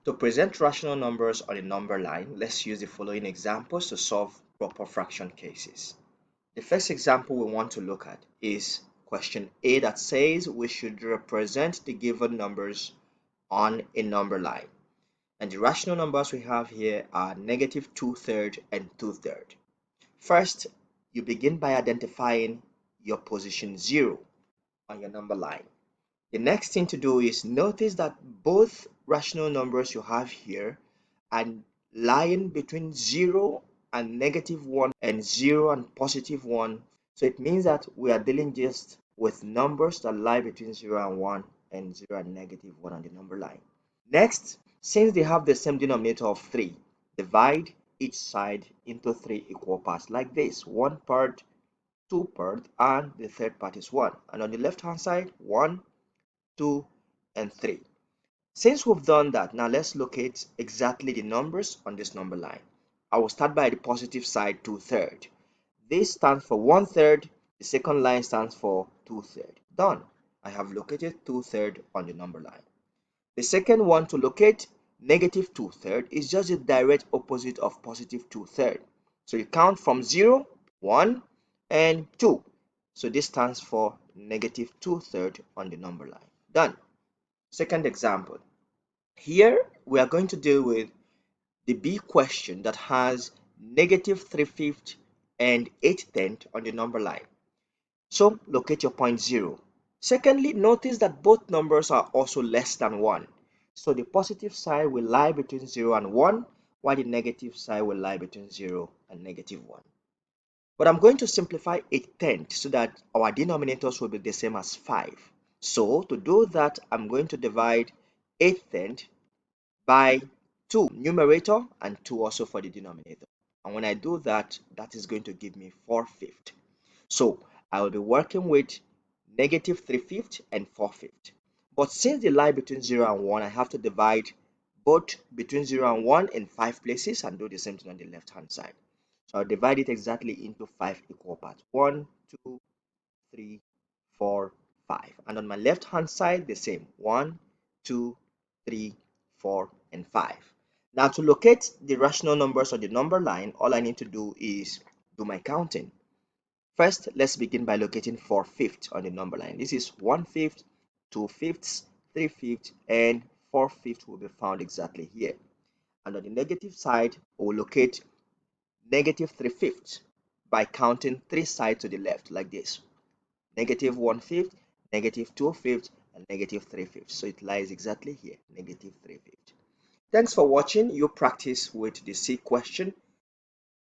To present rational numbers on a number line, let's use the following examples to solve proper fraction cases. The first example we want to look at is question A that says we should represent the given numbers on a number line. And the rational numbers we have here are negative 2/3 and 2/3. First, you begin by identifying your position 0 on your number line. The next thing to do is notice that both rational numbers you have here are lying between 0 and -1 and 0 and +1. So it means that we are dealing just with numbers that lie between 0 and 1 and 0 and -1 on the number line. Next, since they have the same denominator of 3, divide each side into 3 equal parts like this. One part, two part, and the third part is 1. And on the left hand side, 1, 2, and 3. Since we've done that, now let's locate exactly the numbers on this number line. I will start by the positive side, 2/3. This stands for 1/3. The second line stands for 2/3. Done. I have located 2/3 on the number line. The second one to locate negative 2/3 is just the direct opposite of positive 2/3. So you count from 0, 1, and 2. So this stands for negative 2/3 on the number line. Done. Second example. Here we are going to deal with the B question that has negative 3/5 and 8/10 on the number line. So locate your point 0. Secondly, notice that both numbers are also less than 1. So the positive side will lie between 0 and 1, while the negative side will lie between 0 and -1. But I'm going to simplify 8/10 so that our denominators will be the same as 5. So to do that, I'm going to divide 8/10 by 2 numerator and 2 also for the denominator. And when I do that, that is going to give me 4/5. So I will be working with negative 3/5 and 4/5. But since they lie between 0 and 1, I have to divide both between 0 and 1 in 5 places and do the same thing on the left hand side. So I'll divide it exactly into 5 equal parts. 1, 2, 3, 4, 5. And on my left hand side, the same. 1, 2, 3, 4, and 5. Now to locate the rational numbers on the number line, all I need to do is do my counting. First, let's begin by locating 4/5 on the number line. This is 1/5, 2/5, 3/5, and 4/5 will be found exactly here. And on the negative side, we will locate negative 3/5 by counting 3 sides to the left like this. Negative 1/5, negative 2/5, and negative 3/5. So it lies exactly here, negative 3/5. Thanks for watching. You practice with the C question.